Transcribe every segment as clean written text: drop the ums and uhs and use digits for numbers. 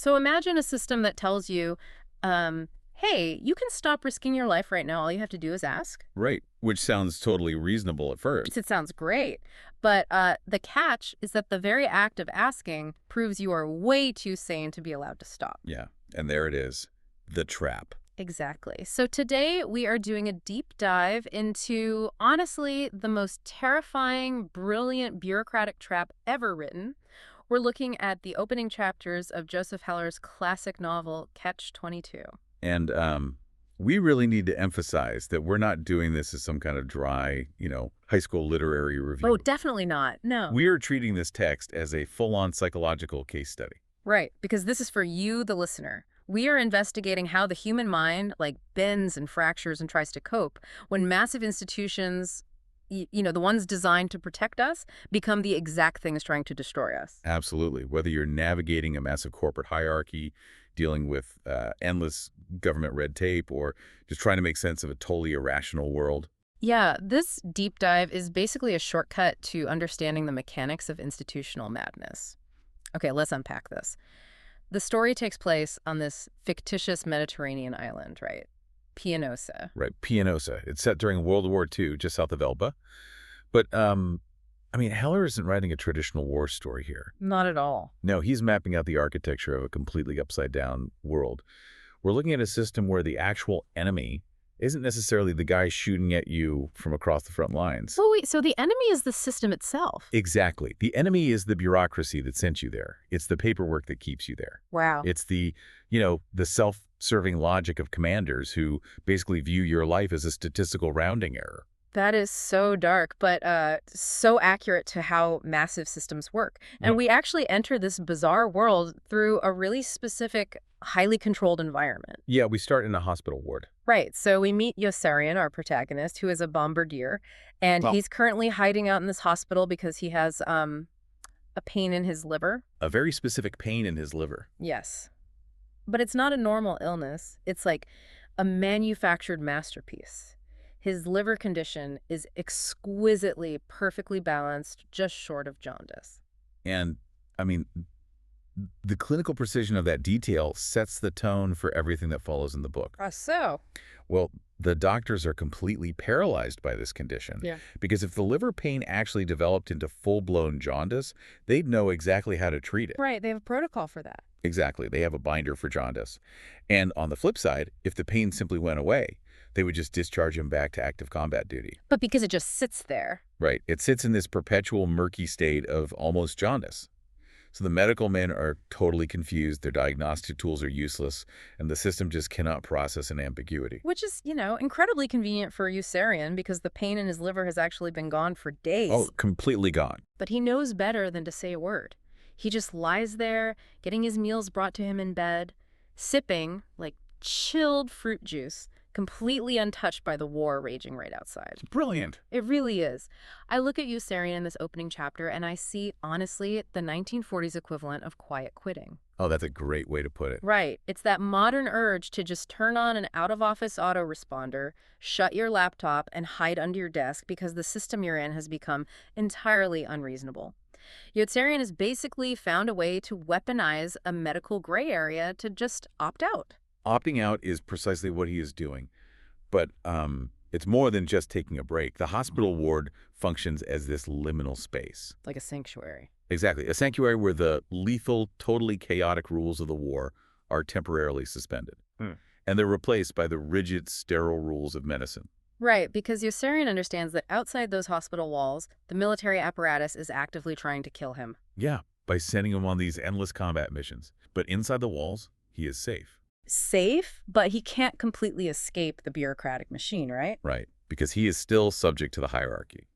So imagine a system that tells you, hey, you can stop risking your life right now. All you have to do is ask. Right, which sounds totally reasonable at first. It sounds great. But the catch is that the very act of asking proves you are way too sane to be allowed to stop. Yeah, and there it is, the trap. Exactly. So today we are doing a deep dive into, honestly, the most terrifying, brilliant bureaucratic trap ever written. We're looking at the opening chapters of Joseph Heller's classic novel, Catch-22. And we really need to emphasize that we're not doing this as some kind of dry, high school literary review. Oh, definitely not. No. We are treating this text as a full-on psychological case study. Right, because this is for you, the listener. We are investigating how the human mind, like, bends and fractures and tries to cope when massive institutions, the ones designed to protect us, become the exact things trying to destroy us. Absolutely. Whether you're navigating a massive corporate hierarchy, dealing with endless government red tape, or just trying to make sense of a totally irrational world. Yeah, this deep dive is basically a shortcut to understanding the mechanics of institutional madness. Okay, let's unpack this. The story takes place on this fictitious Mediterranean island, right? Pianosa. Right, Pianosa. It's set during World War II, just south of Elba. But, Heller isn't writing a traditional war story here. Not at all. No, he's mapping out the architecture of a completely upside-down world. We're looking at a system where the actual enemy isn't necessarily the guy shooting at you from across the front lines. Well, wait, so the enemy is the system itself? Exactly. The enemy is the bureaucracy that sent you there. It's the paperwork that keeps you there. Wow. It's the self-serving logic of commanders who basically view your life as a statistical rounding error. That is so dark, but so accurate to how massive systems work. And we actually enter this bizarre world through a really specific, highly controlled environment. Yeah, we start in a hospital ward. Right. So we meet Yossarian, our protagonist, who is a bombardier, and he's currently hiding out in this hospital because he has a pain in his liver. A very specific pain in his liver. Yes. But it's not a normal illness. It's like a manufactured masterpiece. His liver condition is exquisitely, perfectly balanced, just short of jaundice. And, the clinical precision of that detail sets the tone for everything that follows in the book. So? Well, the doctors are completely paralyzed by this condition. Yeah. Because if the liver pain actually developed into full-blown jaundice, they'd know exactly how to treat it. Right, they have a protocol for that. Exactly. They have a binder for jaundice. And on the flip side, if the pain simply went away, they would just discharge him back to active combat duty. But because it just sits there. Right. It sits in this perpetual murky state of almost jaundice. So the medical men are totally confused, their diagnostic tools are useless, and the system just cannot process an ambiguity. Which is, incredibly convenient for Yossarian because the pain in his liver has actually been gone for days. Oh, completely gone. But he knows better than to say a word. He just lies there, getting his meals brought to him in bed, sipping, like, chilled fruit juice, completely untouched by the war raging right outside. It's brilliant. It really is. I look at Yossarian in this opening chapter and I see, honestly, the 1940s equivalent of quiet quitting. Oh, that's a great way to put it. Right. It's that modern urge to just turn on an out-of-office autoresponder, shut your laptop, and hide under your desk because the system you're in has become entirely unreasonable. Yossarian has basically found a way to weaponize a medical gray area to just opt out. Opting out is precisely what he is doing. But it's more than just taking a break. The hospital ward functions as this liminal space. Like a sanctuary. Exactly. A sanctuary where the lethal, totally chaotic rules of the war are temporarily suspended. And they're replaced by the rigid, sterile rules of medicine. Right, because Yossarian understands that outside those hospital walls, the military apparatus is actively trying to kill him. Yeah, by sending him on these endless combat missions. But inside the walls, he is safe. Safe, but he can't completely escape the bureaucratic machine, right? Right, because he is still subject to the hierarchy,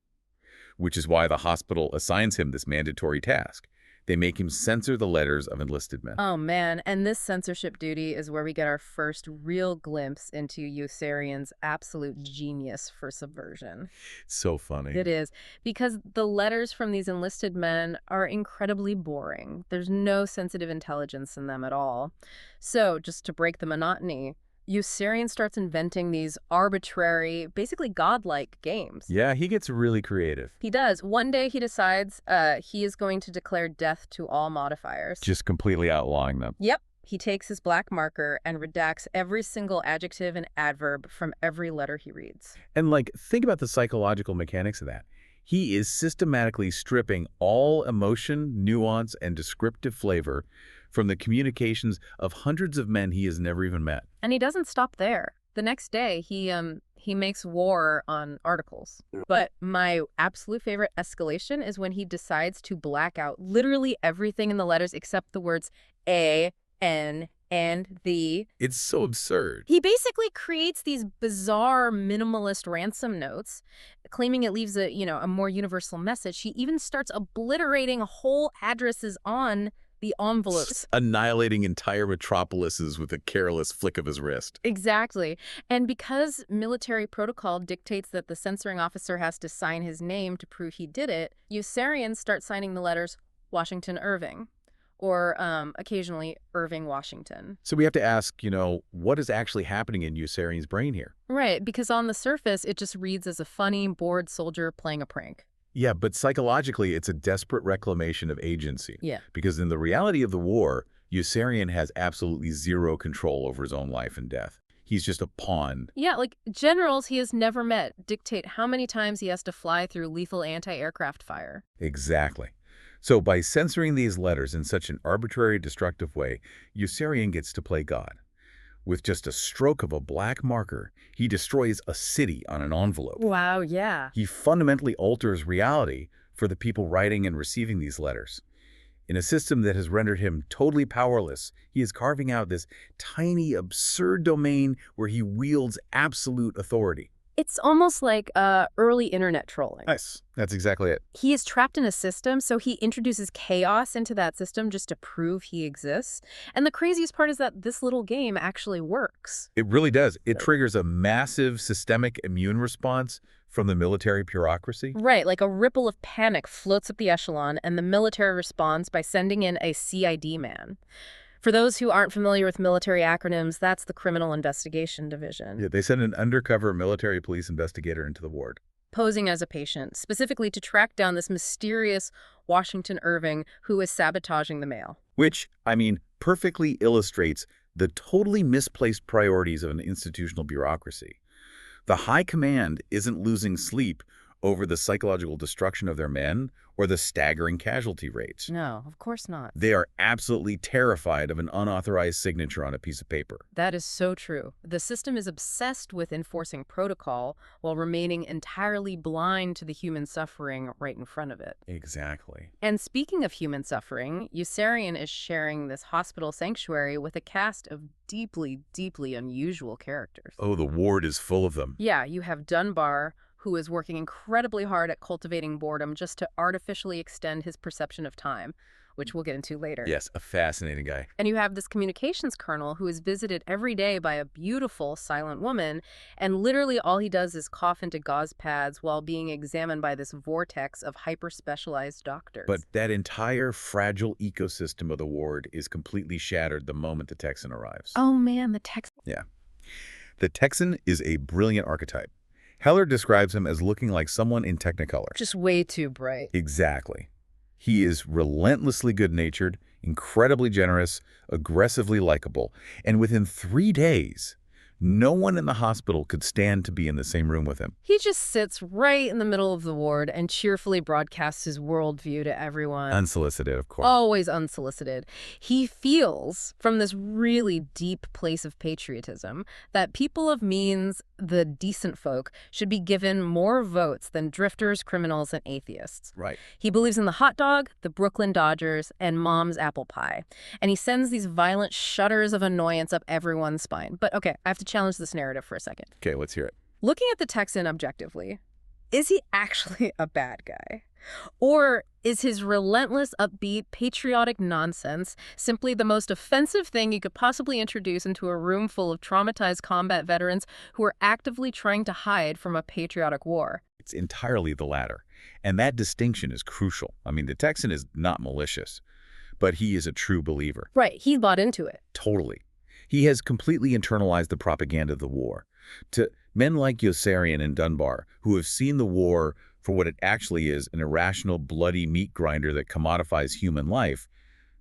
which is why the hospital assigns him this mandatory task. They make him censor the letters of enlisted men. Oh, man. And this censorship duty is where we get our first real glimpse into Yossarian's absolute genius for subversion. So funny. It is. Because the letters from these enlisted men are incredibly boring. There's no sensitive intelligence in them at all. So, just to break the monotony, Yossarian starts inventing these arbitrary, basically godlike games. Yeah, he gets really creative. He does. One day he decides he is going to declare death to all modifiers. Just completely outlawing them. Yep. He takes his black marker and redacts every single adjective and adverb from every letter he reads. And like, think about the psychological mechanics of that. He is systematically stripping all emotion, nuance, and descriptive flavor from the communications of hundreds of men he has never even met. And he doesn't stop there. The next day, he makes war on articles. But my absolute favorite escalation is when he decides to black out literally everything in the letters except the words a, n, and the. It's so absurd. He basically creates these bizarre minimalist ransom notes, claiming it leaves a more universal message. He even starts obliterating whole addresses on the envelopes. Annihilating entire metropolises with a careless flick of his wrist. Exactly. And because military protocol dictates that the censoring officer has to sign his name to prove he did it, Yossarians start signing the letters Washington Irving, or occasionally Irving Washington. So we have to ask, what is actually happening in Yossarian's brain here? Right, because on the surface, it just reads as a funny, bored soldier playing a prank. Yeah, but psychologically, it's a desperate reclamation of agency. Yeah. Because in the reality of the war, Yossarian has absolutely zero control over his own life and death. He's just a pawn. Yeah, like generals he has never met dictate how many times he has to fly through lethal anti-aircraft fire. Exactly. So by censoring these letters in such an arbitrary, destructive way, Yossarian gets to play God. With just a stroke of a black marker, he destroys a city on an envelope. Wow, yeah. He fundamentally alters reality for the people writing and receiving these letters. In a system that has rendered him totally powerless, he is carving out this tiny, absurd domain where he wields absolute authority. It's almost like early internet trolling. Nice. That's exactly it. He is trapped in a system, so he introduces chaos into that system just to prove he exists. And the craziest part is that this little game actually works. It really does. It triggers a massive systemic immune response from the military bureaucracy. Right, like a ripple of panic floats up the echelon, and the military responds by sending in a CID man. For those who aren't familiar with military acronyms, that's the Criminal Investigation Division. Yeah, they send an undercover military police investigator into the ward. Posing as a patient, specifically to track down this mysterious Washington Irving who is sabotaging the mail. Which, perfectly illustrates the totally misplaced priorities of an institutional bureaucracy. The high command isn't losing sleep over the psychological destruction of their men or the staggering casualty rates. No, of course not. They are absolutely terrified of an unauthorized signature on a piece of paper. That is so true. The system is obsessed with enforcing protocol while remaining entirely blind to the human suffering right in front of it. Exactly. And speaking of human suffering, Yossarian is sharing this hospital sanctuary with a cast of deeply, deeply unusual characters. Oh, the ward is full of them. Yeah, you have Dunbar, who is working incredibly hard at cultivating boredom just to artificially extend his perception of time, which we'll get into later. Yes, a fascinating guy. And you have this communications colonel who is visited every day by a beautiful, silent woman, and literally all he does is cough into gauze pads while being examined by this vortex of hyper-specialized doctors. But that entire fragile ecosystem of the ward is completely shattered the moment the Texan arrives. Oh man, the Texan. Yeah. The Texan is a brilliant archetype. Helle describes him as looking like someone in Technicolor. Just way too bright. Exactly. He is relentlessly good-natured, incredibly generous, aggressively likable, and within 3 days, no one in the hospital could stand to be in the same room with him. He just sits right in the middle of the ward and cheerfully broadcasts his worldview to everyone. Unsolicited, of course. Always unsolicited. He feels, from this really deep place of patriotism, that people of means, the decent folk, should be given more votes than drifters, criminals, and atheists. Right. He believes in the hot dog, the Brooklyn Dodgers, and mom's apple pie. And he sends these violent shudders of annoyance up everyone's spine. But okay, I have to challenge this narrative for a second. Okay, let's hear it. Looking at the Texan objectively, is he actually a bad guy? Or is his relentless, upbeat, patriotic nonsense simply the most offensive thing you could possibly introduce into a room full of traumatized combat veterans who are actively trying to hide from a patriotic war? It's entirely the latter. And that distinction is crucial. The Texan is not malicious, but he is a true believer. Right, he bought into it. Totally. He has completely internalized the propaganda of the war. To men like Yossarian and Dunbar, who have seen the war for what it actually is, an irrational, bloody meat grinder that commodifies human life,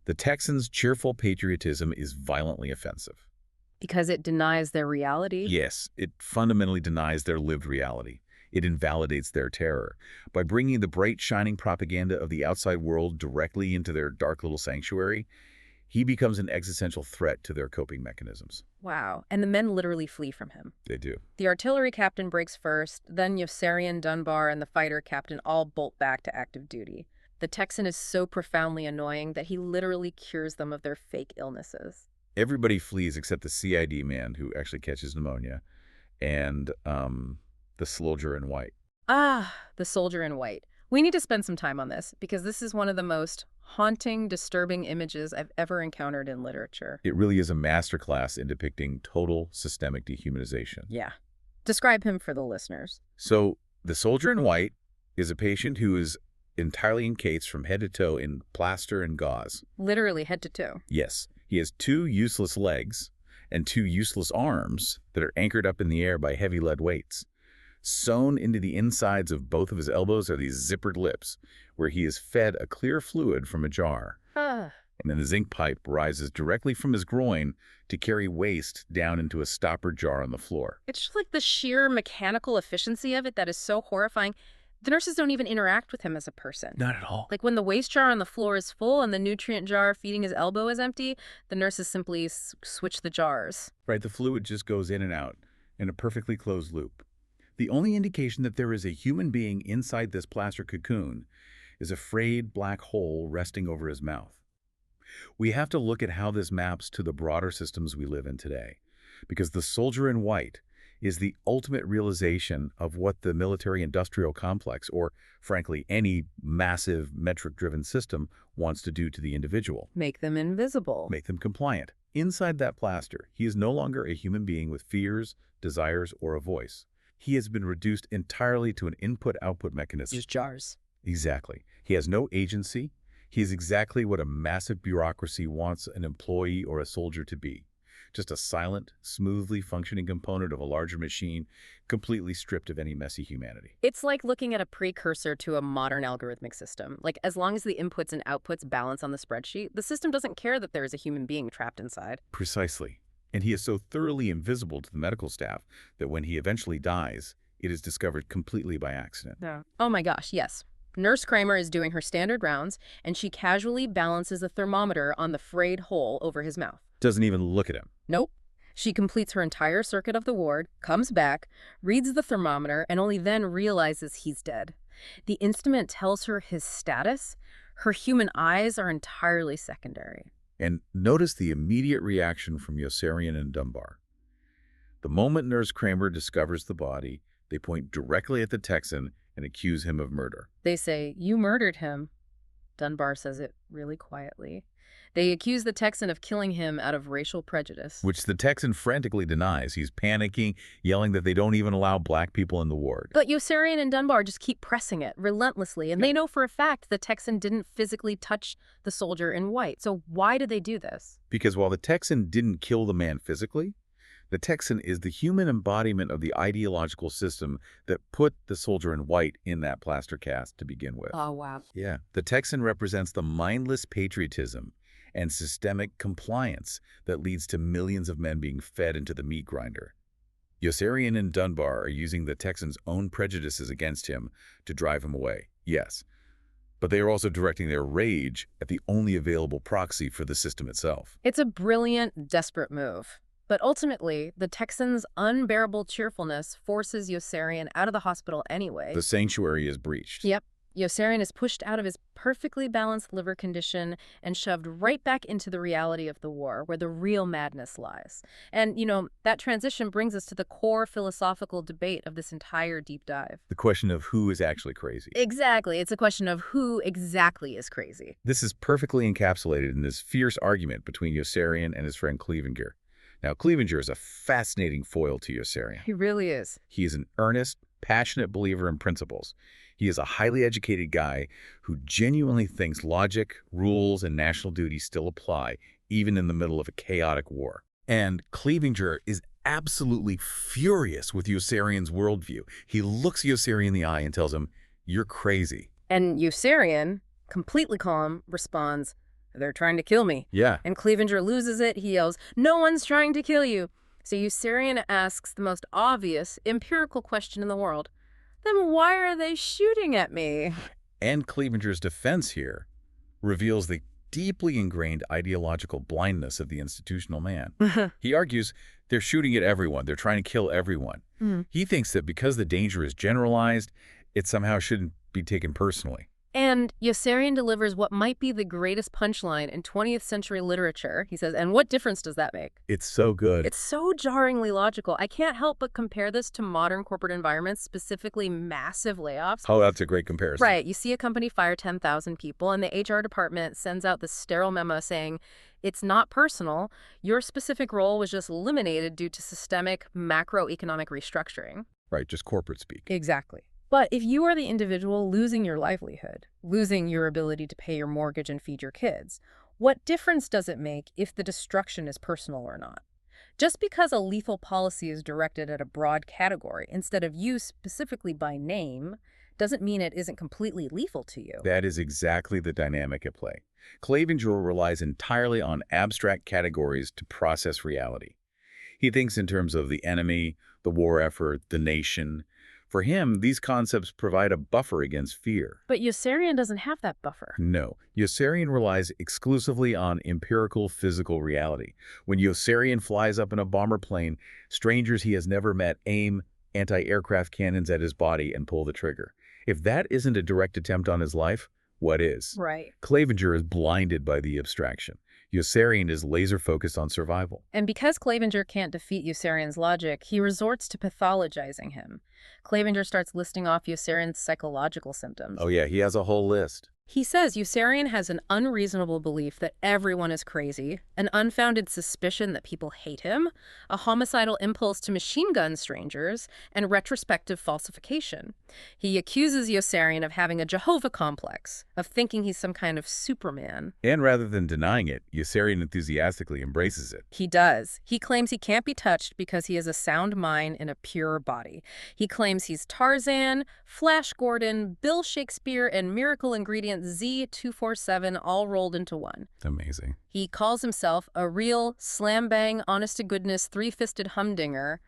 The Texans' cheerful patriotism is violently offensive. Because it denies their reality? Yes, it fundamentally denies their lived reality. It invalidates their terror. By bringing the bright, shining propaganda of the outside world directly into their dark little sanctuary, he becomes an existential threat to their coping mechanisms. Wow. And the men literally flee from him. They do. The artillery captain breaks first, then Yossarian, Dunbar, and the fighter captain all bolt back to active duty. The Texan is so profoundly annoying that he literally cures them of their fake illnesses. Everybody flees except the CID man who actually catches pneumonia and the soldier in white. Ah, the soldier in white. We need to spend some time on this because this is one of the most haunting, disturbing images I've ever encountered in literature. It really is a masterclass in depicting total systemic dehumanization. Yeah. Describe him for the listeners. So the soldier in white is a patient who is entirely encased from head to toe in plaster and gauze. Literally head to toe. Yes, he has 2 useless legs and 2 useless arms that are anchored up in the air by heavy lead weights. Sewn into the insides of both of his elbows are these zippered lips, where he is fed a clear fluid from a jar. Ah. And then the zinc pipe rises directly from his groin to carry waste down into a stopper jar on the floor. It's just like the sheer mechanical efficiency of it that is so horrifying. The nurses don't even interact with him as a person. Not at all. Like when the waste jar on the floor is full and the nutrient jar feeding his elbow is empty, the nurses simply switch the jars. Right, the fluid just goes in and out in a perfectly closed loop. The only indication that there is a human being inside this plaster cocoon is a frayed black hole resting over his mouth. We have to look at how this maps to the broader systems we live in today, because the soldier in white is the ultimate realization of what the military-industrial complex, or frankly, any massive metric-driven system, wants to do to the individual. Make them invisible. Make them compliant. Inside that plaster, he is no longer a human being with fears, desires, or a voice. He has been reduced entirely to an input-output mechanism. Just jars. Exactly. He has no agency. He is exactly what a massive bureaucracy wants an employee or a soldier to be. Just a silent, smoothly functioning component of a larger machine, completely stripped of any messy humanity. It's like looking at a precursor to a modern algorithmic system. Like, as long as the inputs and outputs balance on the spreadsheet, the system doesn't care that there is a human being trapped inside. Precisely. And he is so thoroughly invisible to the medical staff that when he eventually dies, it is discovered completely by accident. Yeah. Oh my gosh, yes. Nurse Kramer is doing her standard rounds, and she casually balances a thermometer on the frayed hole over his mouth. Doesn't even look at him. Nope. She completes her entire circuit of the ward, comes back, reads the thermometer, and only then realizes he's dead. The instrument tells her his status. Her human eyes are entirely secondary. And notice the immediate reaction from Yossarian and Dunbar. The moment Nurse Kramer discovers the body, they point directly at the Texan and accuse him of murder. They say, "You murdered him." Dunbar says it really quietly. They accuse the Texan of killing him out of racial prejudice. Which the Texan frantically denies. He's panicking, yelling that they don't even allow black people in the ward. But Yossarian and Dunbar just keep pressing it relentlessly, and they know for a fact the Texan didn't physically touch the soldier in white. So why did they do this? Because while the Texan didn't kill the man physically, the Texan is the human embodiment of the ideological system that put the soldier in white in that plaster cast to begin with. Oh, wow. Yeah. The Texan represents the mindless patriotism and systemic compliance that leads to millions of men being fed into the meat grinder. Yossarian and Dunbar are using the Texan's own prejudices against him to drive him away, yes. But they are also directing their rage at the only available proxy for the system itself. It's a brilliant, desperate move. But ultimately, the Texan's unbearable cheerfulness forces Yossarian out of the hospital anyway. The sanctuary is breached. Yep. Yossarian is pushed out of his perfectly balanced liver condition and shoved right back into the reality of the war, where the real madness lies. And, that transition brings us to the core philosophical debate of this entire deep dive. The question of who is actually crazy. Exactly. It's a question of who exactly is crazy. This is perfectly encapsulated in this fierce argument between Yossarian and his friend Clevenger. Now, Clevenger is a fascinating foil to Yossarian. He really is. He is an earnest, passionate believer in principles. He is a highly educated guy who genuinely thinks logic, rules, and national duty still apply, even in the middle of a chaotic war. And Clevenger is absolutely furious with Yossarian's worldview. He looks Yossarian in the eye and tells him, "You're crazy." And Yossarian, completely calm, responds, They're trying to kill me. Yeah. And Clevenger loses it. He yells, no one's trying to kill you. So Yossarian asks the most obvious, empirical question in the world. Then why are they shooting at me? And Clevenger's defense here reveals the deeply ingrained ideological blindness of the institutional man. He argues they're shooting at everyone. They're trying to kill everyone. He thinks that because the danger is generalized, it somehow shouldn't be taken personally. And Yossarian delivers what might be the greatest punchline in 20th century literature. He says, and what difference does that make? It's so good. It's so jarringly logical. I can't help but compare this to modern corporate environments, specifically massive layoffs. Oh, that's a great comparison. Right. You see a company fire 10,000 people, and the HR department sends out this sterile memo saying, it's not personal. Your specific role was just eliminated due to systemic macroeconomic restructuring. Right, just corporate speak. Exactly. But if you are the individual losing your livelihood, losing your ability to pay your mortgage and feed your kids, what difference does it make if the destruction is personal or not? Just because a lethal policy is directed at a broad category instead of you specifically by name doesn't mean it isn't completely lethal to you. That is exactly the dynamic at play. Clevenger relies entirely on abstract categories to process reality. He thinks in terms of the enemy, the war effort, the nation. For him, these concepts provide a buffer against fear. But Yossarian doesn't have that buffer. No, Yossarian relies exclusively on empirical physical reality. When Yossarian flies up in a bomber plane, strangers he has never met aim anti-aircraft cannons at his body and pull the trigger. If that isn't a direct attempt on his life, what is? Right. Clevenger is blinded by the abstraction. Yossarian is laser-focused on survival. And because Clevenger can't defeat Yossarian's logic, he resorts to pathologizing him. Clevenger starts listing off Yossarian's psychological symptoms. Oh yeah, he has a whole list. He says Yossarian has an unreasonable belief that everyone is crazy, an unfounded suspicion that people hate him, a homicidal impulse to machine gun strangers, and retrospective falsification. He accuses Yossarian of having a Jehovah complex, of thinking he's some kind of Superman. And rather than denying it, Yossarian enthusiastically embraces it. He does. He claims he can't be touched because he has a sound mind in a pure body. He claims he's Tarzan, Flash Gordon, Bill Shakespeare, and miracle ingredient Z247 all rolled into one. Amazing. He calls himself a real, slam-bang, honest-to-goodness, three-fisted humdinger,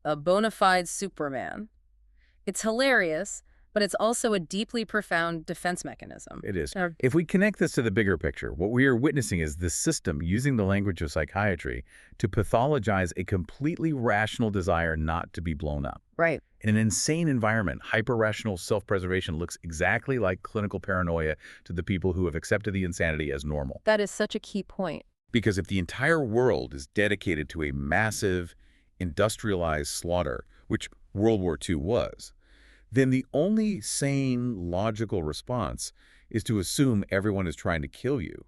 a bona fide Superman. It's hilarious, but it's also a deeply profound defense mechanism. It is. If we connect this to the bigger picture, what we are witnessing is this system using the language of psychiatry to pathologize a completely rational desire not to be blown up. Right. In an insane environment, hyper-rational self-preservation looks exactly like clinical paranoia to the people who have accepted the insanity as normal. That is such a key point. Because if the entire world is dedicated to a massive, industrialized slaughter, which World War II was, then the only sane, logical response is to assume everyone is trying to kill you.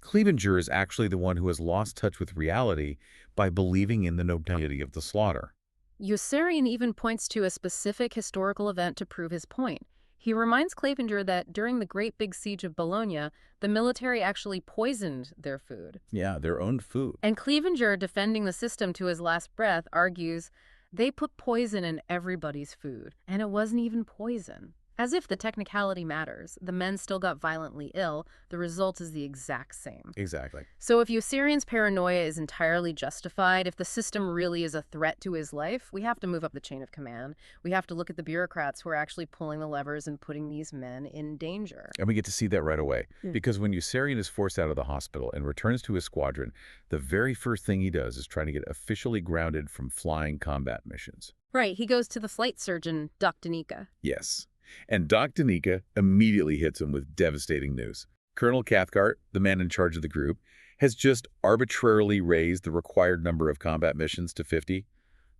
Clevenger is actually the one who has lost touch with reality by believing in the nobility of the slaughter. Yossarian even points to a specific historical event to prove his point. He reminds Clevenger that during the Great Big Siege of Bologna, the military actually poisoned their food. Yeah, their own food. And Clevenger, defending the system to his last breath, argues they put poison in everybody's food, and it wasn't even poison. As if the technicality matters. The men still got violently ill. The result is the exact same. Exactly. So if Yossarian's paranoia is entirely justified, if the system really is a threat to his life, we have to move up the chain of command. We have to look at the bureaucrats who are actually pulling the levers and putting these men in danger. And we get to see that right away. Because when Yossarian is forced out of the hospital and returns to his squadron, the very first thing he does is try to get officially grounded from flying combat missions. Right. He goes to the flight surgeon, Doc Danica. Yes. And Doc Danica immediately hits him with devastating news. Colonel Cathcart, the man in charge of the group, has just arbitrarily raised the required number of combat missions to 50.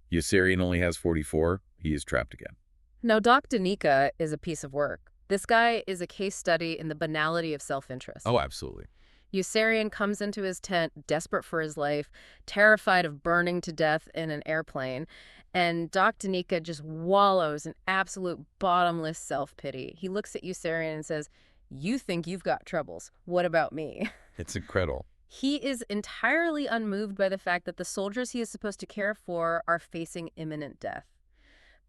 Yossarian only has 44. He is trapped again. Now, Doc Danica is a piece of work. This guy is a case study in the banality of self-interest. Oh, absolutely. Yossarian comes into his tent, desperate for his life, terrified of burning to death in an airplane, and Doc Danica just wallows in absolute bottomless self-pity. He looks at Yossarian and says, "You think you've got troubles. What about me?" It's incredible. He is entirely unmoved by the fact that the soldiers he is supposed to care for are facing imminent death.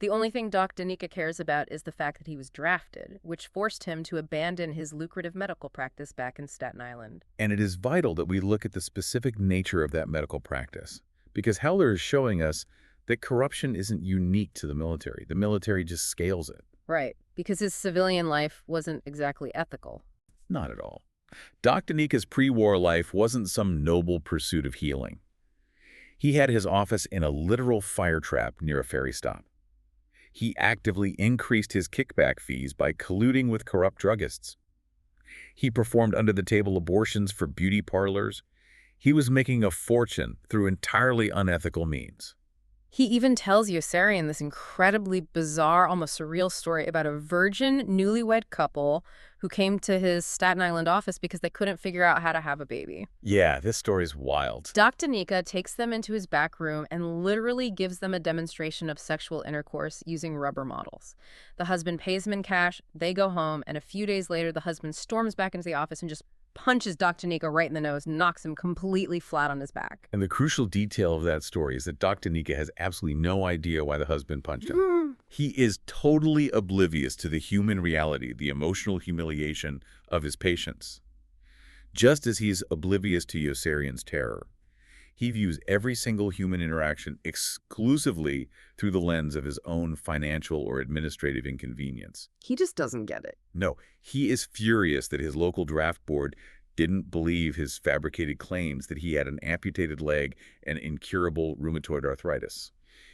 The only thing Doc Danica cares about is the fact that he was drafted, which forced him to abandon his lucrative medical practice back in Staten Island. And it is vital that we look at the specific nature of that medical practice, because Heller is showing us that corruption isn't unique to the military. The military just scales it. Right, because his civilian life wasn't exactly ethical. Not at all. Doc Danica's pre-war life wasn't some noble pursuit of healing. He had his office in a literal fire trap near a ferry stop. He actively increased his kickback fees by colluding with corrupt druggists. He performed under-the-table abortions for beauty parlors. He was making a fortune through entirely unethical means. He even tells Yossarian this incredibly bizarre, almost surreal story about a virgin, newlywed couple who came to his Staten Island office because they couldn't figure out how to have a baby. Yeah, this story's wild. Doc Danica takes them into his back room and literally gives them a demonstration of sexual intercourse using rubber models. The husband pays him in cash, they go home, and a few days later, the husband storms back into the office and just punches Doc Danica right in the nose, knocks him completely flat on his back. And the crucial detail of that story is that Doc Danica has absolutely no idea why the husband punched him. He is totally oblivious to the human reality, the emotional humiliation of his patients. Just as he's oblivious to Yossarian's terror, he views every single human interaction exclusively through the lens of his own financial or administrative inconvenience. He just doesn't get it. No, he is furious that his local draft board didn't believe his fabricated claims that he had an amputated leg and incurable rheumatoid arthritis.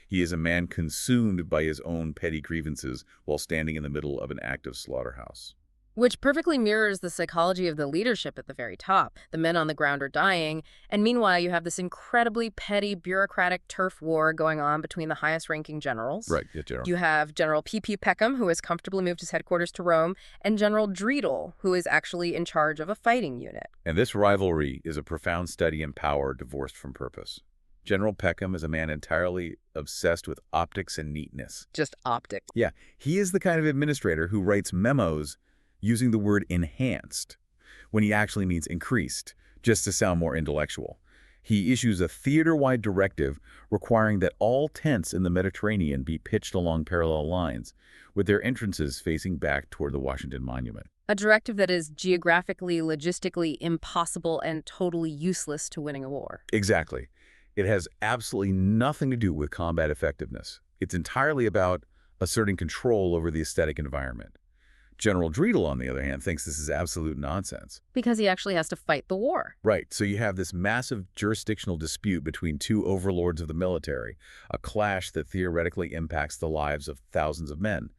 He is a man consumed by his own petty grievances while standing in the middle of an active slaughterhouse. Which perfectly mirrors the psychology of the leadership at the very top. The men on the ground are dying, and meanwhile you have this incredibly petty bureaucratic turf war going on between the highest-ranking generals. Right, yeah, General. You have General P.P. Peckham, who has comfortably moved his headquarters to Rome, and General Dreedel, who is actually in charge of a fighting unit. And this rivalry is a profound study in power divorced from purpose. General Peckham is a man entirely obsessed with optics and neatness. Just optics. Yeah, he is the kind of administrator who writes memos using the word enhanced when he actually means increased, just to sound more intellectual. He issues a theater-wide directive requiring that all tents in the Mediterranean be pitched along parallel lines, with their entrances facing back toward the Washington Monument. A directive that is geographically, logistically impossible and totally useless to winning a war. Exactly. It has absolutely nothing to do with combat effectiveness. It's entirely about asserting control over the aesthetic environment. General Dreedel, on the other hand, thinks this is absolute nonsense. Because he actually has to fight the war. Right, so you have this massive jurisdictional dispute between two overlords of the military, a clash that theoretically impacts the lives of thousands of men.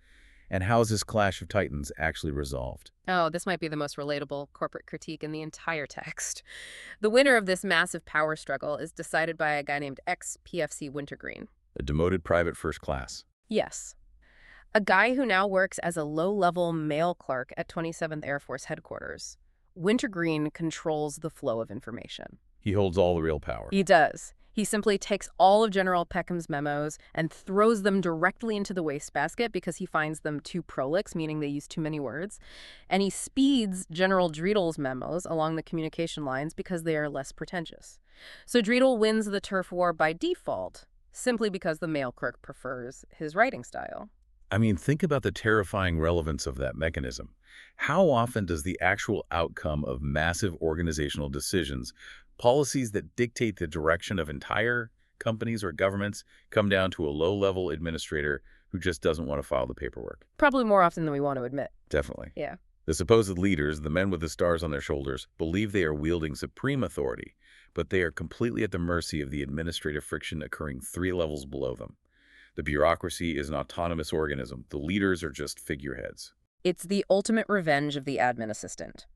And how is this clash of titans actually resolved? Oh, this might be the most relatable corporate critique in the entire text. The winner of this massive power struggle is decided by a guy named ex-PFC Wintergreen. A demoted private first class. Yes. A guy who now works as a low-level mail clerk at 27th Air Force Headquarters. Wintergreen controls the flow of information. He holds all the real power. He does. He simply takes all of General Peckham's memos and throws them directly into the wastebasket because he finds them too prolix, meaning they use too many words. And he speeds General Dreedel's memos along the communication lines because they are less pretentious. So Dreedel wins the turf war by default, simply because the mail clerk prefers his writing style. I mean, think about the terrifying relevance of that mechanism. How often does the actual outcome of massive organizational decisions, policies that dictate the direction of entire companies or governments, come down to a low-level administrator who just doesn't want to file the paperwork? Probably more often than we want to admit. Definitely. Yeah. The supposed leaders, the men with the stars on their shoulders, believe they are wielding supreme authority, but they are completely at the mercy of the administrative friction occurring 3 levels below them. The bureaucracy is an autonomous organism. The leaders are just figureheads. It's the ultimate revenge of the admin assistant.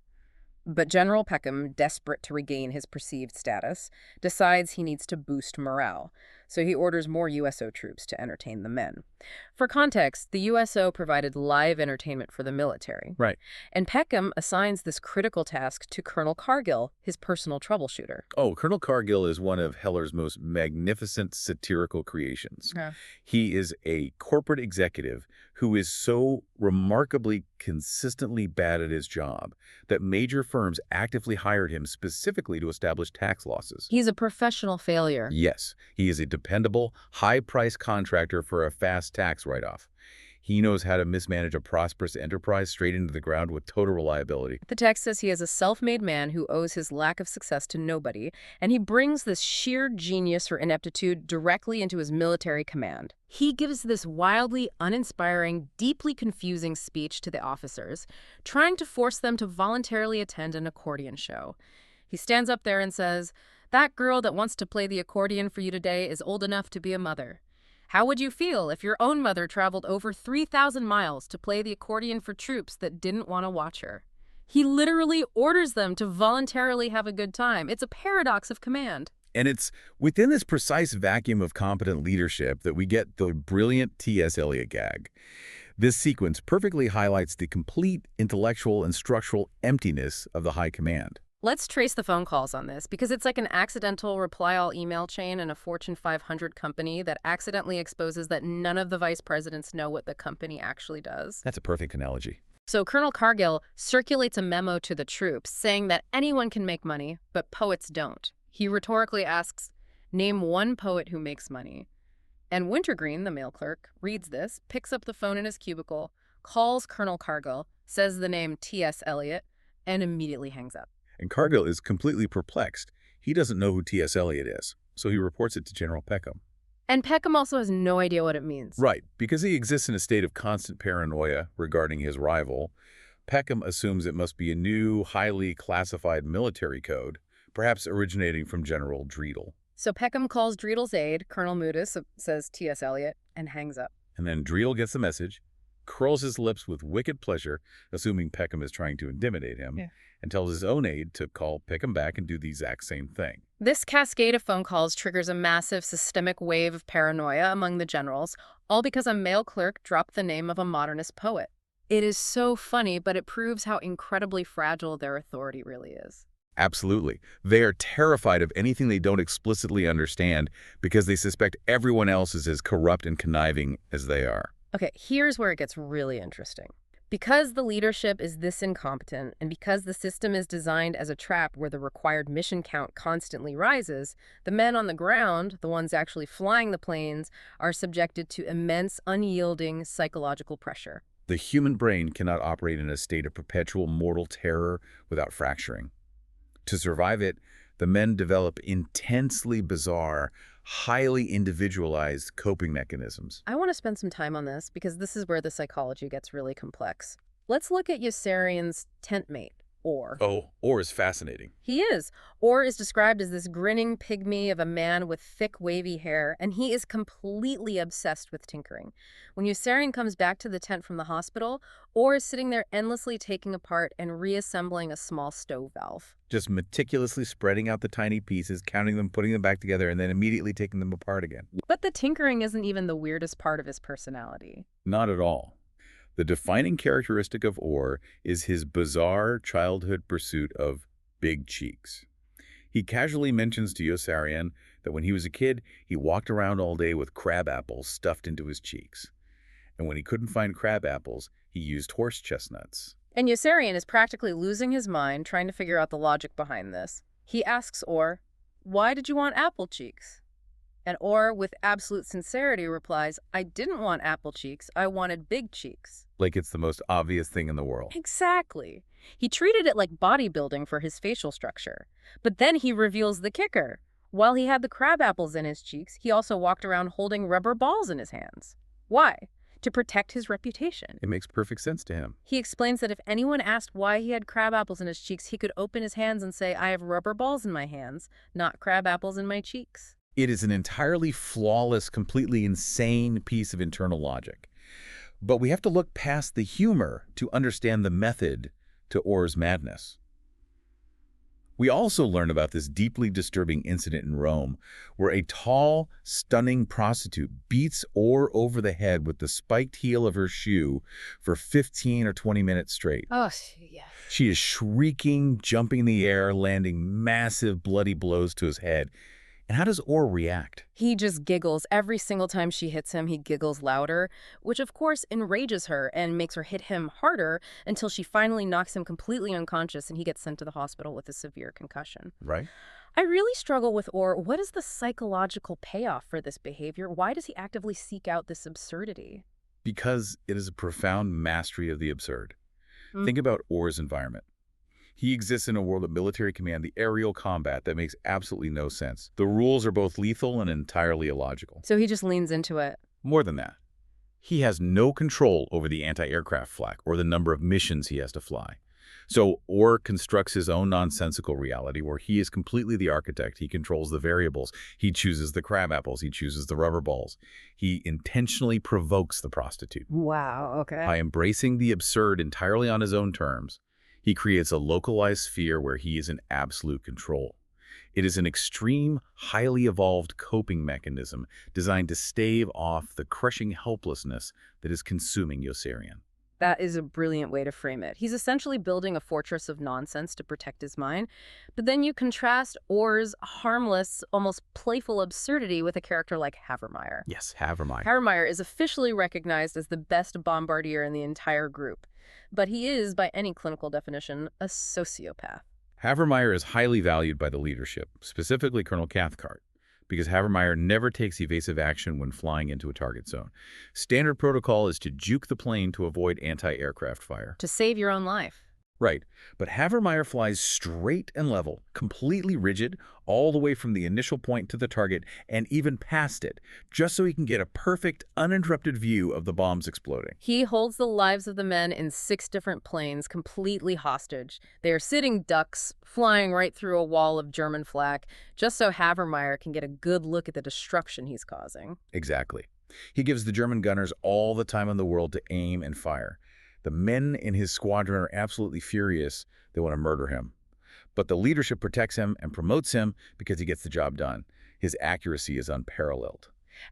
But General Peckham, desperate to regain his perceived status, decides he needs to boost morale, so he orders more USO troops to entertain the men. For context, the USO provided live entertainment for the military. Right. And Peckham assigns this critical task to Colonel Cargill, his personal troubleshooter. Oh, Colonel Cargill is one of Heller's most magnificent satirical creations. Yeah. He is a corporate executive who is so remarkably consistently bad at his job that major firms actively hired him specifically to establish tax losses. He's a professional failure. Yes, he is a dependable, high-priced contractor for a fast tax write-off. He knows how to mismanage a prosperous enterprise straight into the ground with total reliability. The text says he is a self-made man who owes his lack of success to nobody, and he brings this sheer genius or ineptitude directly into his military command. He gives this wildly uninspiring, deeply confusing speech to the officers, trying to force them to voluntarily attend an accordion show. He stands up there and says, "That girl that wants to play the accordion for you today is old enough to be a mother. How would you feel if your own mother traveled over 3,000 miles to play the accordion for troops that didn't want to watch her?" He literally orders them to voluntarily have a good time. It's a paradox of command. And it's within this precise vacuum of competent leadership that we get the brilliant T.S. Eliot gag. This sequence perfectly highlights the complete intellectual and structural emptiness of the high command. Let's trace the phone calls on this, because it's like an accidental reply-all email chain in a Fortune 500 company that accidentally exposes that none of the vice presidents know what the company actually does. That's a perfect analogy. So Colonel Cargill circulates a memo to the troops saying that anyone can make money, but poets don't. He rhetorically asks, "Name one poet who makes money." And Wintergreen, the mail clerk, reads this, picks up the phone in his cubicle, calls Colonel Cargill, says the name T.S. Eliot, and immediately hangs up. And Cargill is completely perplexed. He doesn't know who T.S. Eliot is, so he reports it to General Peckham. And Peckham also has no idea what it means. Right, because he exists in a state of constant paranoia regarding his rival. Peckham assumes it must be a new, highly classified military code, perhaps originating from General Dreedel. So Peckham calls Dreedel's aide, Colonel Moodus, says T.S. Eliot, and hangs up. And then Dreedel gets the message, curls his lips with wicked pleasure, assuming Peckham is trying to intimidate him, and tells his own aide to call Peckham back and do the exact same thing. This cascade of phone calls triggers a massive systemic wave of paranoia among the generals, all because a mail clerk dropped the name of a modernist poet. It is so funny, but it proves how incredibly fragile their authority really is. Absolutely. They are terrified of anything they don't explicitly understand because they suspect everyone else is as corrupt and conniving as they are. Okay, here's where it gets really interesting. Because the leadership is this incompetent, and because the system is designed as a trap where the required mission count constantly rises, the men on the ground, the ones actually flying the planes, are subjected to immense, unyielding psychological pressure. The human brain cannot operate in a state of perpetual mortal terror without fracturing. To survive it, the men develop intensely bizarre, highly individualized coping mechanisms. I want to spend some time on this because this is where the psychology gets really complex. Let's look at Yossarian's tent mate, Orr. Oh, Orr is fascinating. He is. Orr is described as this grinning pygmy of a man with thick, wavy hair, and he is completely obsessed with tinkering. When Yossarian comes back to the tent from the hospital, Orr is sitting there endlessly taking apart and reassembling a small stove valve. Just meticulously spreading out the tiny pieces, counting them, putting them back together, and then immediately taking them apart again. But the tinkering isn't even the weirdest part of his personality. Not at all. The defining characteristic of Orr is his bizarre childhood pursuit of big cheeks. He casually mentions to Yossarian that when he was a kid, he walked around all day with crab apples stuffed into his cheeks. And when he couldn't find crab apples, he used horse chestnuts. And Yossarian is practically losing his mind trying to figure out the logic behind this. He asks Orr, "Why did you want apple cheeks?" And Orr, with absolute sincerity, replies, "I didn't want apple cheeks, I wanted big cheeks." Like it's the most obvious thing in the world. Exactly. He treated it like bodybuilding for his facial structure. But then he reveals the kicker. While he had the crab apples in his cheeks, he also walked around holding rubber balls in his hands. Why? To protect his reputation. It makes perfect sense to him. He explains that if anyone asked why he had crab apples in his cheeks, he could open his hands and say, "I have rubber balls in my hands, not crab apples in my cheeks." It is an entirely flawless, completely insane piece of internal logic. But we have to look past the humor to understand the method to Orr's madness. We also learn about this deeply disturbing incident in Rome, where a tall, stunning prostitute beats Orr over the head with the spiked heel of her shoe for 15 or 20 minutes straight. Oh, yeah. She is shrieking, jumping in the air, landing massive bloody blows to his head. And how does Orr react? He just giggles. Every single time she hits him, he giggles louder, which of course enrages her and makes her hit him harder until she finally knocks him completely unconscious and he gets sent to the hospital with a severe concussion. Right. I really struggle with or what is the psychological payoff for this behavior? Why does he actively seek out this absurdity? Because it is a profound mastery of the absurd. Mm. Think about Orr's environment. He exists in a world of military command, the aerial combat that makes absolutely no sense. The rules are both lethal and entirely illogical. So he just leans into it. More than that, he has no control over the anti-aircraft flak or the number of missions he has to fly. So Orr constructs his own nonsensical reality where he is completely the architect. He controls the variables. He chooses the crab apples. He chooses the rubber balls. He intentionally provokes the prostitute. Wow, okay. By embracing the absurd entirely on his own terms, he creates a localized sphere where he is in absolute control. It is an extreme, highly evolved coping mechanism designed to stave off the crushing helplessness that is consuming Yossarian. That is a brilliant way to frame it. He's essentially building a fortress of nonsense to protect his mind. But then you contrast Orr's harmless, almost playful absurdity with a character like Havermeyer. Yes, Havermeyer. Havermeyer is officially recognized as the best bombardier in the entire group. But he is, by any clinical definition, a sociopath. Havermeyer is highly valued by the leadership, specifically Colonel Cathcart, because Havermeyer never takes evasive action when flying into a target zone. Standard protocol is to juke the plane to avoid anti-aircraft fire. To save your own life. Right, but Havermeyer flies straight and level, completely rigid, all the way from the initial point to the target and even past it, just so he can get a perfect, uninterrupted view of the bombs exploding. He holds the lives of the men in 6 different planes completely hostage. They are sitting ducks, flying right through a wall of German flak, just so Havermeyer can get a good look at the destruction he's causing. Exactly. He gives the German gunners all the time in the world to aim and fire. The men in his squadron are absolutely furious. They want to murder him. But the leadership protects him and promotes him because he gets the job done. His accuracy is unparalleled.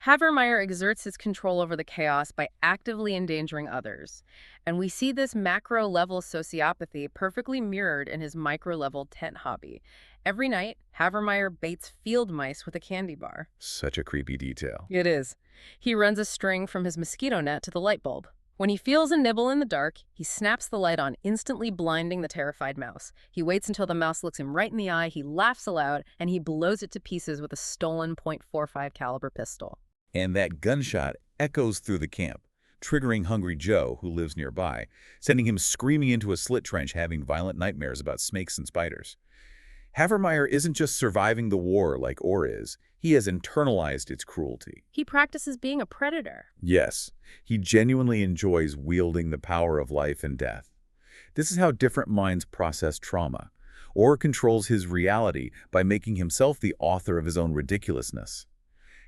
Havermeyer exerts his control over the chaos by actively endangering others. And we see this macro-level sociopathy perfectly mirrored in his micro-level tent hobby. Every night, Havermeyer baits field mice with a candy bar. Such a creepy detail. It is. He runs a string from his mosquito net to the light bulb. When he feels a nibble in the dark, he snaps the light on, instantly blinding the terrified mouse. He waits until the mouse looks him right in the eye, he laughs aloud, and he blows it to pieces with a stolen .45 caliber pistol. And that gunshot echoes through the camp, triggering Hungry Joe, who lives nearby, sending him screaming into a slit trench, having violent nightmares about snakes and spiders. Havermeyer isn't just surviving the war like Orr is. He has internalized its cruelty. He practices being a predator. Yes, he genuinely enjoys wielding the power of life and death. This is how different minds process trauma. Orr controls his reality by making himself the author of his own ridiculousness.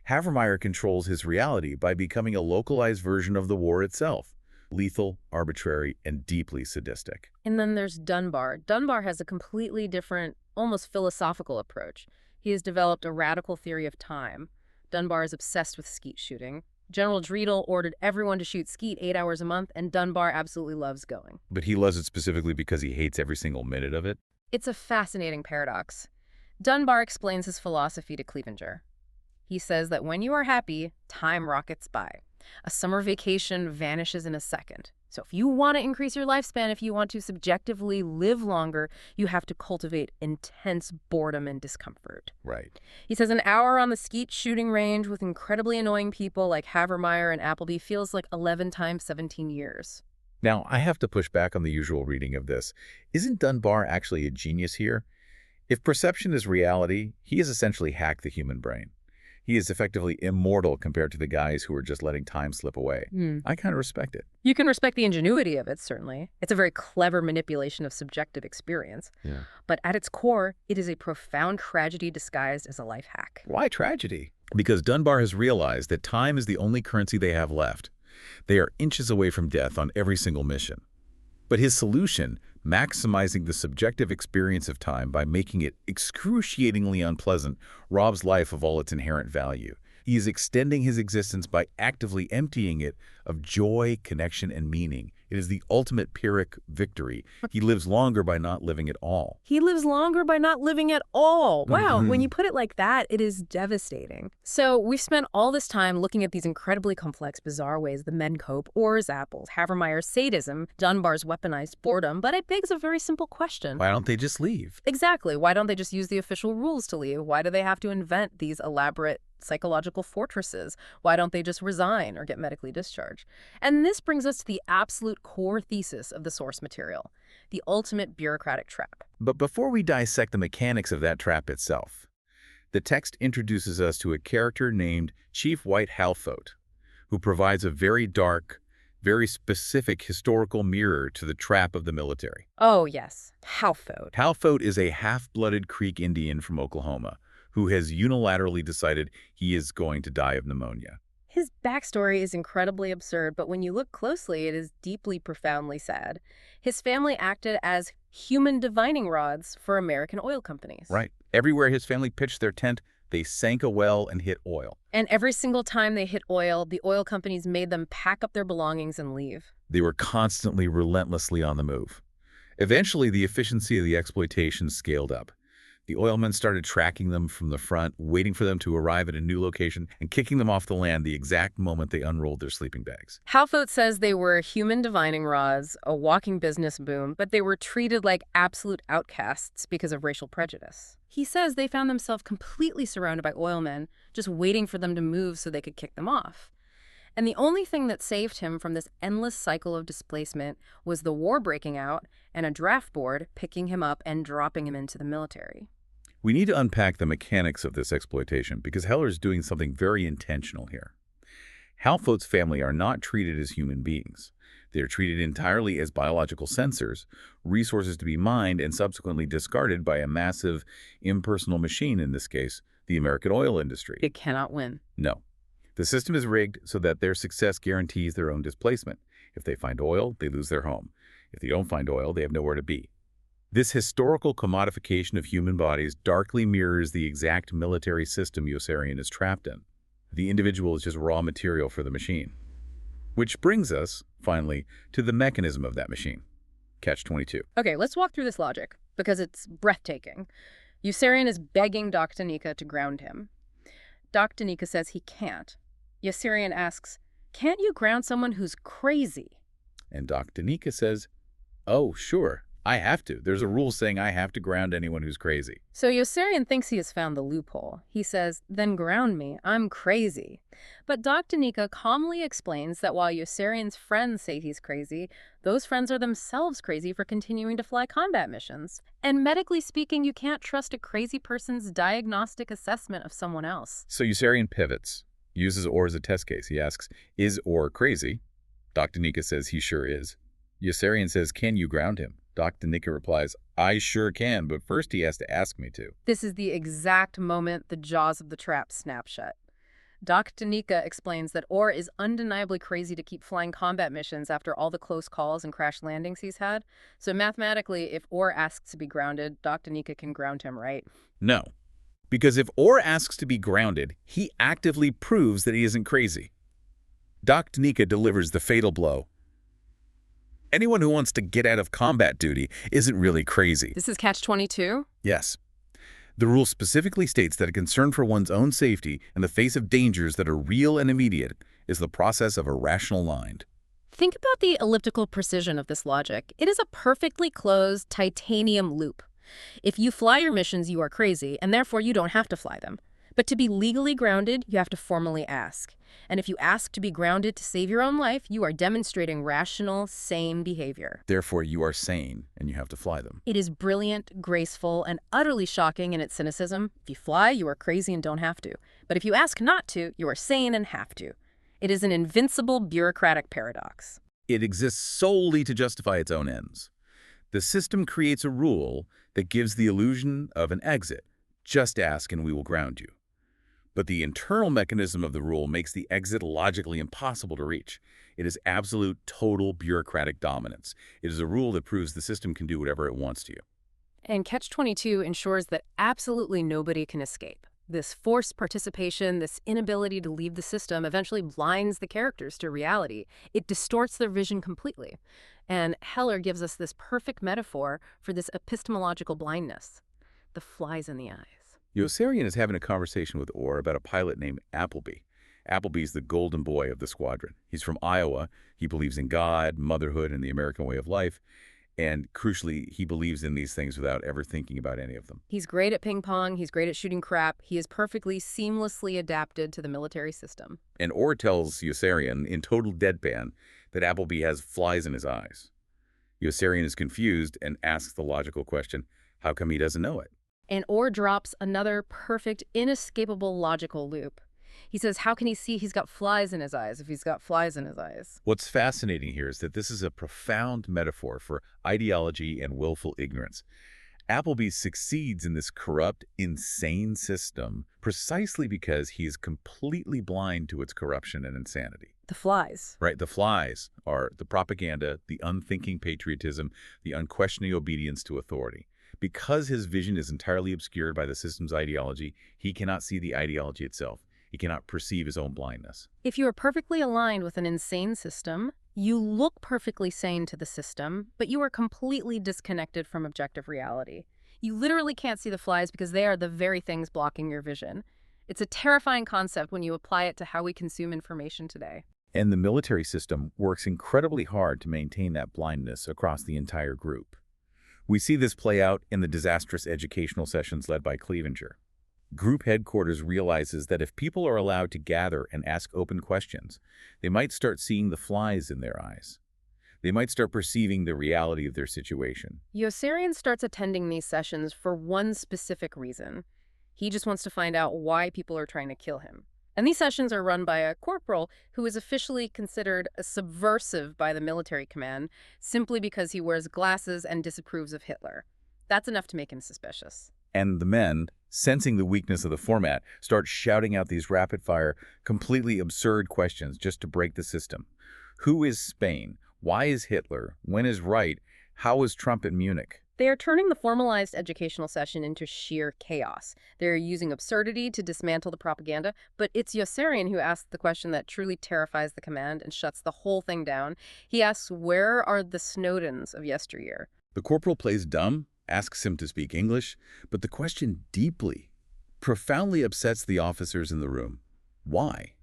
Havermeyer controls his reality by becoming a localized version of the war itself. Lethal, arbitrary, and deeply sadistic. And then there's Dunbar. Dunbar has a completely different, almost philosophical approach. He has developed a radical theory of time. Dunbar is obsessed with skeet shooting. General Dreidel ordered everyone to shoot skeet 8 hours a month, and Dunbar absolutely loves going. But he loves it specifically because he hates every single minute of it? It's a fascinating paradox. Dunbar explains his philosophy to Clevenger. He says that when you are happy, time rockets by. A summer vacation vanishes in a second. So if you want to increase your lifespan, if you want to subjectively live longer, you have to cultivate intense boredom and discomfort. Right. He says an hour on the skeet shooting range with incredibly annoying people like Havermeyer and Appleby feels like 11 times 17 years. Now, I have to push back on the usual reading of this. Isn't Dunbar actually a genius here? If perception is reality, he has essentially hacked the human brain. He is effectively immortal compared to the guys who are just letting time slip away. I kind of respect it. You can respect the ingenuity of it, certainly. It's a very clever manipulation of subjective experience. Yeah. But at its core, it is a profound tragedy disguised as a life hack. Why tragedy? Because Dunbar has realized that time is the only currency they have left. They are inches away from death on every single mission. But his solution, maximizing the subjective experience of time by making it excruciatingly unpleasant, robs life of all its inherent value. He is extending his existence by actively emptying it of joy, connection, and meaning, It is the ultimate Pyrrhic victory. He lives longer by not living at all. He lives longer by not living at all. Wow, when Mhm. you put it like that, it is devastating. So we've spent all this time looking at these incredibly complex, bizarre ways the men cope, Orr's apples, Havermeyer's sadism, Dunbar's weaponized boredom, but it begs a very simple question. Why don't they just leave? Exactly. Why don't they just use the official rules to leave? Why do they have to invent these elaborate psychological fortresses? Why don't they just resign or get medically discharged? And this brings us to the absolute core thesis of the source material, the ultimate bureaucratic trap. But before we dissect the mechanics of that trap itself, the text introduces us to a character named Chief White Halfote, who provides a very dark, very specific historical mirror to the trap of the military. Oh, yes. Halfote. Halfote is a half-blooded Creek Indian from Oklahoma who has unilaterally decided he is going to die of pneumonia. His backstory is incredibly absurd, but when you look closely, it is deeply, profoundly sad. His family acted as human divining rods for American oil companies. Right. Everywhere his family pitched their tent, they sank a well and hit oil. And every single time they hit oil, the oil companies made them pack up their belongings and leave. They were constantly, relentlessly on the move. Eventually, the efficiency of the exploitation scaled up. The oilmen started tracking them from the front, waiting for them to arrive at a new location, and kicking them off the land the exact moment they unrolled their sleeping bags. Halfote says they were human divining rods, a walking business boom, but they were treated like absolute outcasts because of racial prejudice. He says they found themselves completely surrounded by oilmen, just waiting for them to move so they could kick them off. And the only thing that saved him from this endless cycle of displacement was the war breaking out and a draft board picking him up and dropping him into the military. We need to unpack the mechanics of this exploitation because Helle is doing something very intentional here. Halfote's family are not treated as human beings. They are treated entirely as biological sensors, resources to be mined and subsequently discarded by a massive, impersonal machine, in this case, the American oil industry. It cannot win. No. The system is rigged so that their success guarantees their own displacement. If they find oil, they lose their home. If they don't find oil, they have nowhere to be. This historical commodification of human bodies darkly mirrors the exact military system Yossarian is trapped in. The individual is just raw material for the machine. Which brings us, finally, to the mechanism of that machine. Catch-22. Okay, let's walk through this logic, because it's breathtaking. Yossarian is begging Doc Danica to ground him. Doc Danica says he can't. Yossarian asks, "Can't you ground someone who's crazy?" And Doc Danica says, "Oh, sure. I have to. There's a rule saying I have to ground anyone who's crazy." So Yossarian thinks he has found the loophole. He says, "Then ground me. I'm crazy." But Doc Danica calmly explains that while Yossarian's friends say he's crazy, those friends are themselves crazy for continuing to fly combat missions. And medically speaking, you can't trust a crazy person's diagnostic assessment of someone else. So Yossarian pivots, uses Orr as a test case. He asks, "Is Orr crazy?" Doc Danica says he sure is. Yossarian says, "Can you ground him?" Doc Danica replies, "I sure can, but first he has to ask me to." This is the exact moment the jaws of the trap snap shut. Doc Danica explains that Orr is undeniably crazy to keep flying combat missions after all the close calls and crash landings he's had. So mathematically, if Orr asks to be grounded, Doc Danica can ground him, right? No, because if Orr asks to be grounded, he actively proves that he isn't crazy. Doc Danica delivers the fatal blow. Anyone who wants to get out of combat duty isn't really crazy. This is Catch-22? Yes. The rule specifically states that a concern for one's own safety in the face of dangers that are real and immediate is the process of a rational mind. Think about the elliptical precision of this logic. It is a perfectly closed titanium loop. If you fly your missions, you are crazy, and therefore you don't have to fly them. But to be legally grounded, you have to formally ask. And if you ask to be grounded to save your own life, you are demonstrating rational, sane behavior. Therefore, you are sane, and you have to fly them. It is brilliant, graceful, and utterly shocking in its cynicism. If you fly, you are crazy and don't have to. But if you ask not to, you are sane and have to. It is an invincible bureaucratic paradox. It exists solely to justify its own ends. The system creates a rule that gives the illusion of an exit. Just ask and we will ground you. But the internal mechanism of the rule makes the exit logically impossible to reach. It is absolute, total bureaucratic dominance. It is a rule that proves the system can do whatever it wants to you. And Catch-22 ensures that absolutely nobody can escape. This forced participation, this inability to leave the system eventually blinds the characters to reality. It distorts their vision completely. And Heller gives us this perfect metaphor for this epistemological blindness: the flies in the eyes. Yossarian is having a conversation with Orr about a pilot named Appleby. Appleby's the golden boy of the squadron. He's from Iowa. He believes in God, motherhood, and the American way of life. And crucially, he believes in these things without ever thinking about any of them. He's great at ping pong. He's great at shooting crap. He is perfectly, seamlessly adapted to the military system. And Orr tells Yossarian, in total deadpan, that Appleby has flies in his eyes. Yossarian is confused and asks the logical question, how come he doesn't know it? And Orr drops another perfect, inescapable logical loop. He says, how can he see he's got flies in his eyes if he's got flies in his eyes? What's fascinating here is that this is a profound metaphor for ideology and willful ignorance. Appleby succeeds in this corrupt, insane system precisely because he is completely blind to its corruption and insanity. The flies. Right, the flies are the propaganda, the unthinking patriotism, the unquestioning obedience to authority. Because his vision is entirely obscured by the system's ideology, he cannot see the ideology itself. He cannot perceive his own blindness. If you are perfectly aligned with an insane system, you look perfectly sane to the system, but you are completely disconnected from objective reality. You literally can't see the flies because they are the very things blocking your vision. It's a terrifying concept when you apply it to how we consume information today. And the military system works incredibly hard to maintain that blindness across the entire group. We see this play out in the disastrous educational sessions led by Clevenger. Group headquarters realizes that if people are allowed to gather and ask open questions, they might start seeing the flies in their eyes. They might start perceiving the reality of their situation. Yossarian starts attending these sessions for one specific reason. He just wants to find out why people are trying to kill him. And these sessions are run by a corporal who is officially considered a subversive by the military command simply because he wears glasses and disapproves of Hitler. That's enough to make him suspicious. And the men, sensing the weakness of the format, start shouting out these rapid-fire, completely absurd questions just to break the system. Who is Spain? Why is Hitler? When is right? How was Trump in Munich? They are turning the formalized educational session into sheer chaos. They're using absurdity to dismantle the propaganda, but it's Yossarian who asks the question that truly terrifies the command and shuts the whole thing down. He asks, where are the Snowdens of yesteryear? The corporal plays dumb, asks him to speak English, but the question deeply, profoundly upsets the officers in the room. Why?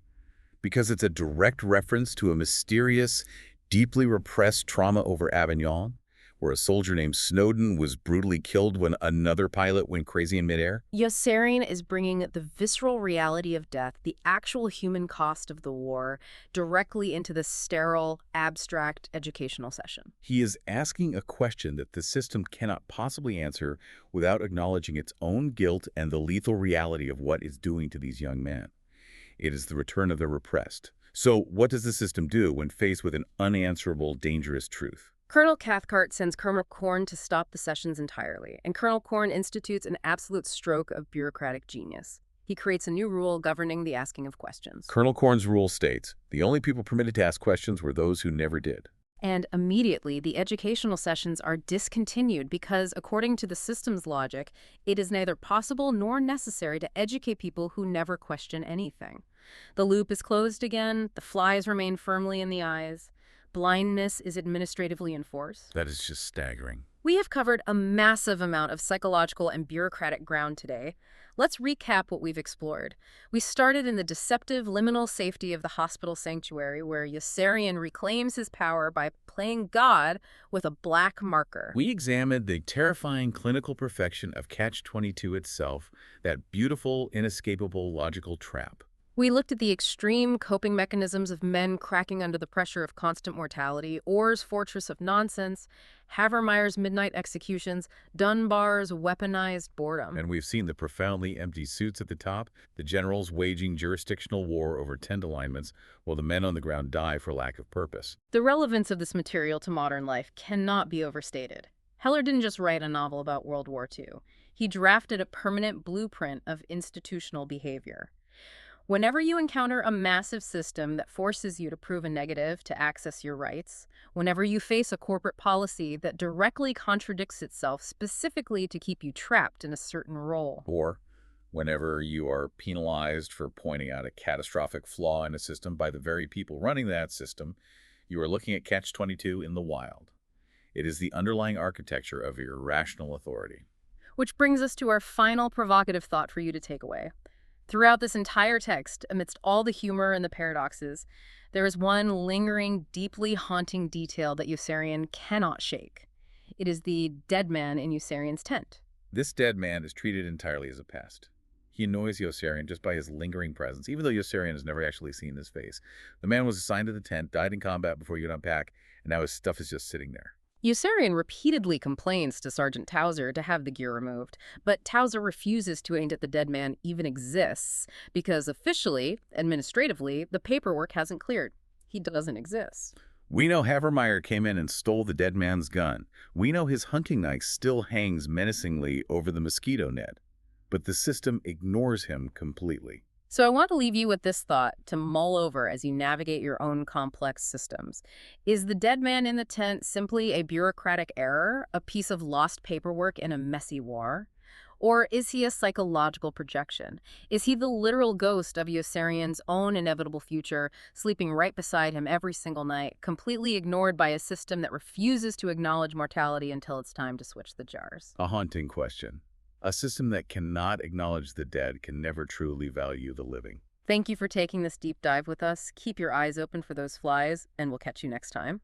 Because it's a direct reference to a mysterious, deeply repressed trauma over Avignon, where a soldier named Snowden was brutally killed when another pilot went crazy in midair? Yossarian is bringing the visceral reality of death, the actual human cost of the war, directly into the sterile, abstract educational session. He is asking a question that the system cannot possibly answer without acknowledging its own guilt and the lethal reality of what it's doing to these young men. It is the return of the repressed. So what does the system do when faced with an unanswerable, dangerous truth? Colonel Cathcart sends Colonel Korn to stop the sessions entirely, and Colonel Korn institutes an absolute stroke of bureaucratic genius. He creates a new rule governing the asking of questions. Colonel Korn's rule states, the only people permitted to ask questions were those who never did. And immediately, the educational sessions are discontinued because, according to the system's logic, it is neither possible nor necessary to educate people who never question anything. The loop is closed again, the flies remain firmly in the eyes. Blindness is administratively enforced. That is just staggering. We have covered a massive amount of psychological and bureaucratic ground today. Let's recap what we've explored. We started in the deceptive liminal safety of the hospital sanctuary, where Yossarian reclaims his power by playing God with a black marker. We examined the terrifying clinical perfection of Catch-22 itself, that beautiful, inescapable logical trap. We looked at the extreme coping mechanisms of men cracking under the pressure of constant mortality, Orr's fortress of nonsense, Havermeyer's midnight executions, Dunbar's weaponized boredom. And we've seen the profoundly empty suits at the top, the generals waging jurisdictional war over tent alignments, while the men on the ground die for lack of purpose. The relevance of this material to modern life cannot be overstated. Heller didn't just write a novel about World War II. He drafted a permanent blueprint of institutional behavior. Whenever you encounter a massive system that forces you to prove a negative to access your rights, whenever you face a corporate policy that directly contradicts itself specifically to keep you trapped in a certain role, Or Whenever you are penalized for pointing out a catastrophic flaw in a system by the very people running that system, you are looking at Catch-22 in the wild. It is the underlying architecture of irrational authority. Which brings us to our final provocative thought for you to take away. Throughout this entire text, amidst all the humor and the paradoxes, there is one lingering, deeply haunting detail that Yossarian cannot shake. It is the dead man in Yossarian's tent. This dead man is treated entirely as a pest. He annoys Yossarian just by his lingering presence, even though Yossarian has never actually seen his face. The man was assigned to the tent, died in combat before he could unpack, and now his stuff is just sitting there. Yossarian repeatedly complains to Sergeant Towser to have the gear removed, but Towser refuses to aid that the dead man even exists because officially, administratively, the paperwork hasn't cleared. He doesn't exist. We know Havermeyer came in and stole the dead man's gun. We know his hunting knife still hangs menacingly over the mosquito net. But the system ignores him completely. So I want to leave you with this thought to mull over as you navigate your own complex systems. Is the dead man in the tent simply a bureaucratic error, a piece of lost paperwork in a messy war? Or is he a psychological projection? Is he the literal ghost of Yossarian's own inevitable future, sleeping right beside him every single night, completely ignored by a system that refuses to acknowledge mortality until it's time to switch the jars? A haunting question. A system that cannot acknowledge the dead can never truly value the living. Thank you for taking this deep dive with us. Keep your eyes open for those flies, and we'll catch you next time.